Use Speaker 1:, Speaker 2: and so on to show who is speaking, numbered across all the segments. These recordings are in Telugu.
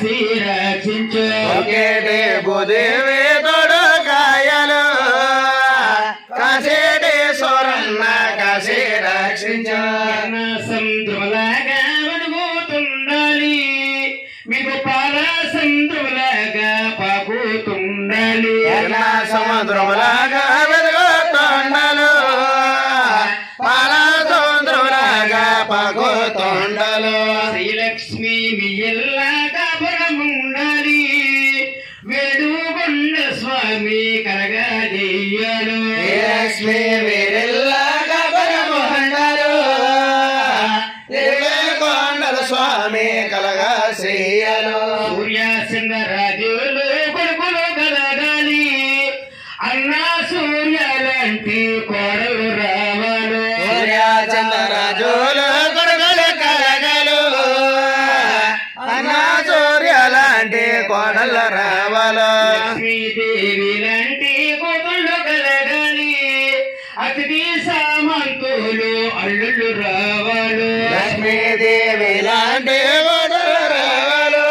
Speaker 1: కాశీ రక్షించు
Speaker 2: ఒకేటి భూదేవి తోడు కాయలు కాశీటి సోరన్న కాశీ రక్షించు
Speaker 1: సముద్రములాగా వెలుగుతుండాలి మీకు పాల సముద్రములాగా పాకుతుండాలి
Speaker 2: సముద్రములాగా వెలుగుతుండలు పాల సముద్రములాగా పాకుతుండలు
Speaker 1: శ్రీలక్ష్మి మీ ఎల్లాగా పురముండాలి వేడుకొండ స్వామి కలగజేయాలు
Speaker 2: లక్ష్మి వీరిల్లాగా పురముండలు కొండల స్వామి కలగా శ్రీయలు
Speaker 1: సూర్య చంద్రరాజులు కొడుకులు కలగాలి అన్నా సూర్య లాంటి కోడలు రావాలు
Speaker 2: సూర్య చంద్రరాజులు కొడుకులు కలగలు అన్నా సూర్య లాంటి కోడలు రావాలు
Speaker 1: లక్ష్మీదేవి లాంటి కోడళ్ళు కలగాలి అతిథి సామంతులు అల్లుళ్ళు రావాలు
Speaker 2: లక్ష్మీదేవి లాంటి కోడలు రావాలు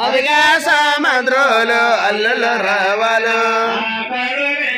Speaker 2: అదిగా సామంత్రులు అల్లులు రావాలు